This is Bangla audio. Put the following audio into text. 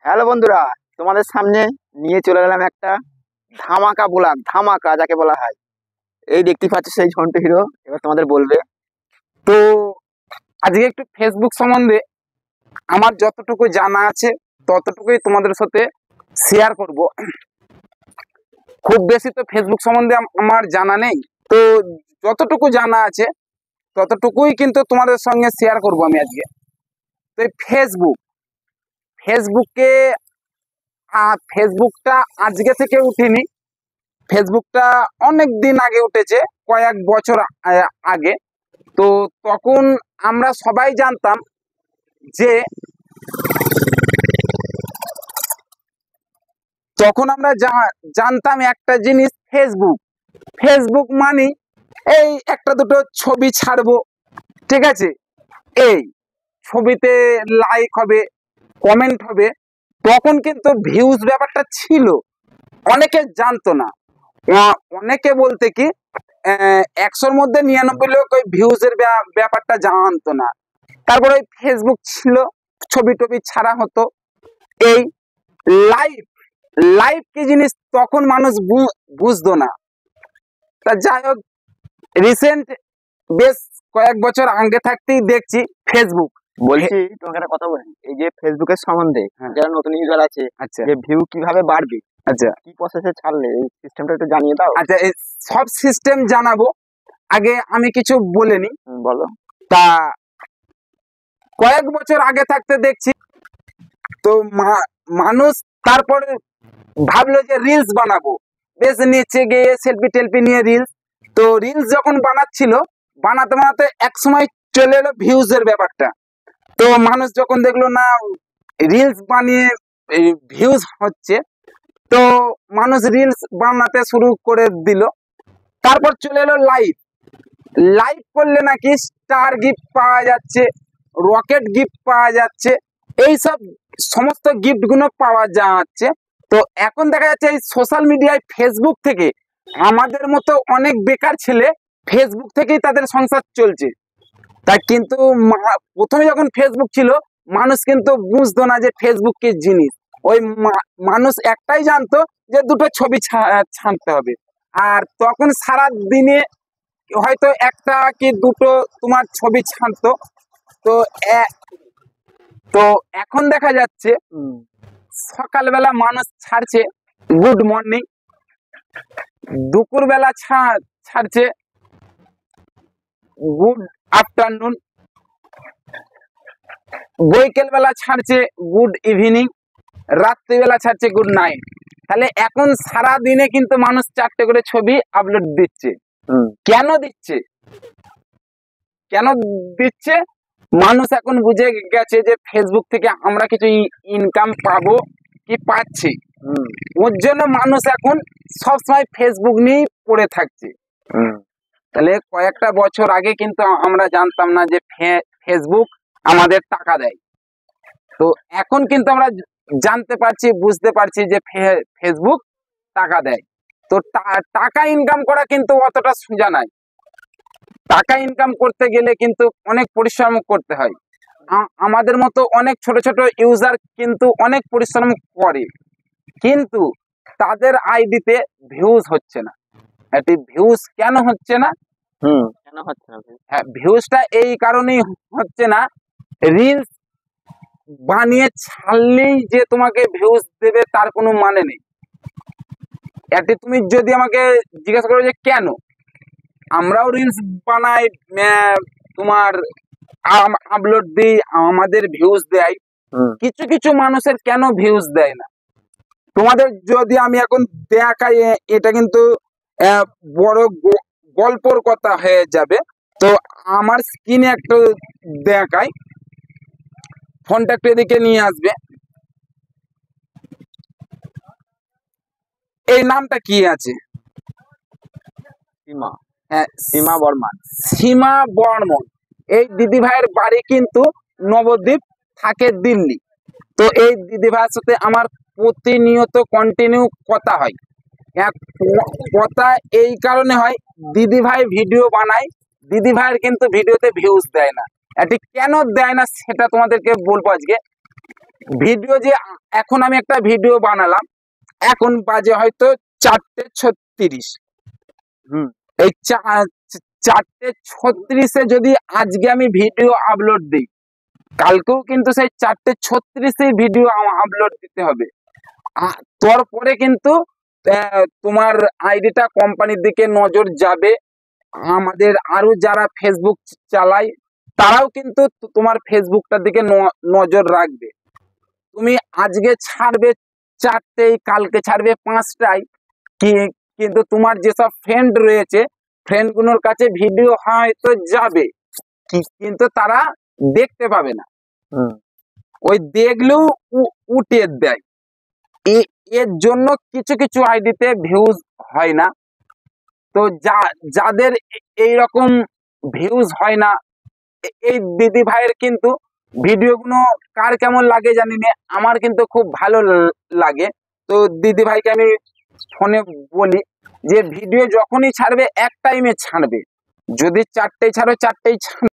হ্যালো বন্ধুরা, তোমাদের সামনে নিয়ে চলে গেলাম একটা ধামাকা ব্লগ। ধামাকা যাকে বলা হয়, এই দেখতে পাচ্ছ সেই ঝন্টু হিরো এবার তোমাদের বলবে। তো আজকে একটু ফেসবুক সম্বন্ধে আমার যতটুকু জানা আছে ততটুকুই তোমাদের সাথে শেয়ার করব। খুব বেশি তো ফেসবুক সম্বন্ধে আমার জানা নেই, তো যতটুকু জানা আছে ততটুকুই কিন্তু তোমাদের সঙ্গে শেয়ার করব আমি আজকে। তো এই ফেসবুকটা আজকে থেকে উঠিনি, ফেসবুকটা অনেক দিন আগে উঠেছে, কয়েক বছর আগে। তো তখন আমরা সবাই জানতাম যে জানতাম একটা জিনিস, ফেসবুক মানে এই একটা দুটো ছবি ছাড়বো, ঠিক আছে, এই ছবিতে লাইক হবে, কমেন্ট হবে। তখন কিন্তু ভিউজ ব্যাপারটা ছিল, অনেকে জানতো না। অনেকে বলতে কি 100-র মধ্যে 99 লোক ওই ভিউজের ব্যাপারটা জানতো না। তারপরে ওই ফেসবুক ছিল, ছবি টবি ছাড়া হতো। এই লাইভ লাইভ কি জিনিস তখন মানুষ বুঝতো না। তা যাই হোক, রিসেন্ট বেশ কয়েক বছর আগে থাকতেই দেখছি ফেসবুক। বলছি তোমাকে একটা কথা বলি, এই যে ফেসবুকের সম্বন্ধে হ্যাঁ। যারা নতুন ইউজার আছে, আচ্ছা যে ভিউ কিভাবে বাড়বে, আচ্ছা কি প্রসেসে ছাড়লে এই সিস্টেমটা একটু জানিয়ে দাও। আচ্ছা, এই সব সিস্টেম জানাবো, আগে আমি কিছু বলে নি। বলো। তা কয়েক বছর আগে থাকতে দেখছি তো মানুষ তারপরে ভাবলো যে রিলস বানাবো, বেশ নিচে গিয়ে সেলফি টেলফি নিয়ে রিলস। তো রিলস যখন বানাতে বানাতে এক সময় চলে এলো ভিউজের ব্যাপারটা। তো মানুষ যখন দেখলো না রিলস বানিয়ে ভিউজ হচ্ছে, তো মানুষ রিলস বানাতে শুরু করে দিল। তারপর চলে এলো লাইভ করলে নাকি স্টার গিফট পাওয়া যাচ্ছে, রকেট গিফট পাওয়া যাচ্ছে, এইসব সমস্ত গিফট গুলো পাওয়া যাচ্ছে। তো এখন দেখা যাচ্ছে এই সোশ্যাল মিডিয়ায় ফেসবুক থেকে আমাদের মতো অনেক বেকার ছেলে ফেসবুক থেকেই তাদের সংসার চলছে। তাই কিন্তু প্রথমে যখন ফেসবুক ছিল মানুষ কিন্তু বুঝতো না যে ফেসবুক কি জিনিস। ওই মানুষ একটাই জানতো যে দুটো ছবি ছাড়তে হবে, আর তখন সারা দিনে হয়তো একটা কি দুটো তোমার ছবি ছাড়তো। তো তো এখন দেখা যাচ্ছে সকালবেলা মানুষ ছাড়ছে গুড মর্নিং, দুপুরবেলা ছাড়ছে গুড আফটারনুন, বৈকাল বেলা ছাড়ছে গুড ইভিনিং, রাত্রিবেলা ছাড়ছে গুড নাইট। তাহলে এখন সারা দিনে কিন্তু মানুষ 4টে করে ছবি আপলোড দিচ্ছে। কেন দিচ্ছে মানুষ এখন বুঝে গেছে যে ফেসবুক থেকে আমরা কিছু ইনকাম পাবো কি পাচ্ছি। ওর জন্য মানুষ এখন সবসময় ফেসবুক নিয়েই পড়ে থাকছে। তাহলে কয়েকটা বছর আগে কিন্তু আমরা জানতাম না যে ফেসবুক আমাদের টাকা দেয়। তো এখন কিন্তু আমরা জানতে পারছি, বুঝতে পারছি যে ফেসবুক টাকা দেয়। তো টাকা ইনকাম করা কিন্তু অতটা সোজা নয়। টাকা ইনকাম করতে গেলে কিন্তু অনেক পরিশ্রম করতে হয়। আমাদের মতো অনেক ছোট ছোট ইউজার কিন্তু অনেক পরিশ্রম করে, কিন্তু তাদের আইডিতে ভিউজ হচ্ছে না। এটি ভিউজ কেন হচ্ছে না? কেন হচ্ছে না? হ্যাঁ, ভিউজটা এই কারণেই হচ্ছে না, রিলস বানিয়ে ছাড়লেই যে তোমাকে ভিউজ দেবে তার কোনো মানে নেই। এটি তুমি যদি আমাকে জিজ্ঞাসা করো যে কেন, আমরাও রিলস বানাই, তোমার আপলোড দিই, আমাদের ভিউজ দেয়। কিছু কিছু মানুষের কেন ভিউজ দেয় না তোমাদের যদি আমি এখন দেখাই, এটা কিন্তু বড় গল্পর কথা হয়ে যাবে। তো আমার স্ক্রিনে একটু দেখাই, ফোনটা একটু এদিকে নিয়ে আসবে। এই নামটা কি আছে? সীমা। হ্যাঁ, সীমা বর্মন। সীমা বর্মন। এই দিদি ভাইয়ের বাড়ি কিন্তু নবদ্বীপ, থাকে দিল্লি। তো এই দিদি ভাইয়ের সাথে আমার প্রতিনিয়ত কন্টিনিউ কথা হয়। কথা এই কারণে হয়, দিদি ভাই ভিডিও বানায়, দিদি ভাইয়ের কিন্তু ভিডিওতে ভিউজ দেয় না। এটি কেন দেয় না সেটা তোমাদেরকে বলবো আজকে। ভিডিও যে এখন আমি একটা ভিডিও বানালাম, এখন বাজে হয়তো 4:36। হুম। এই 4:36-এ যদি আজকে আমি ভিডিও আপলোড দিই, কালকেও কিন্তু সেই 4:36-এ ভিডিও আপলোড দিতে হবে। তারপরে কিন্তু তোমার আইডিটা কোম্পানির দিকে নজর যাবে। আমাদের আরো যারা ফেসবুক চালায় তারাও কিন্তু তোমার ফেসবুকটার দিকে নজর রাখবে। তুমি আজকে ছাড়বে 4টেই, কালকে ছাড়বে 5টায়, কিন্তু তোমার যেসব ফ্রেন্ড রয়েছে, ফ্রেন্ড গুলোর কাছে ভিডিও হয়তো যাবে, কিন্তু তারা দেখতে পাবে না। ওই দেখলেও উঠে দেয়। এর জন্য কিছু কিছু আইডিতে ভিউজ হয় না। তো যাদের এইরকম ভিউজ হয় না, এই দিদি ভাইয়ের কিন্তু ভিডিওগুলো কার কেমন লাগে জানি না, আমার কিন্তু খুব ভালো লাগে। তো দিদি ভাইকে আমি ফোনে বলি যে ভিডিও যখনই ছাড়বে এক টাইমে ছাড়বে, যদি 4টেই ছাড়ো 4টেই ছাড়বে।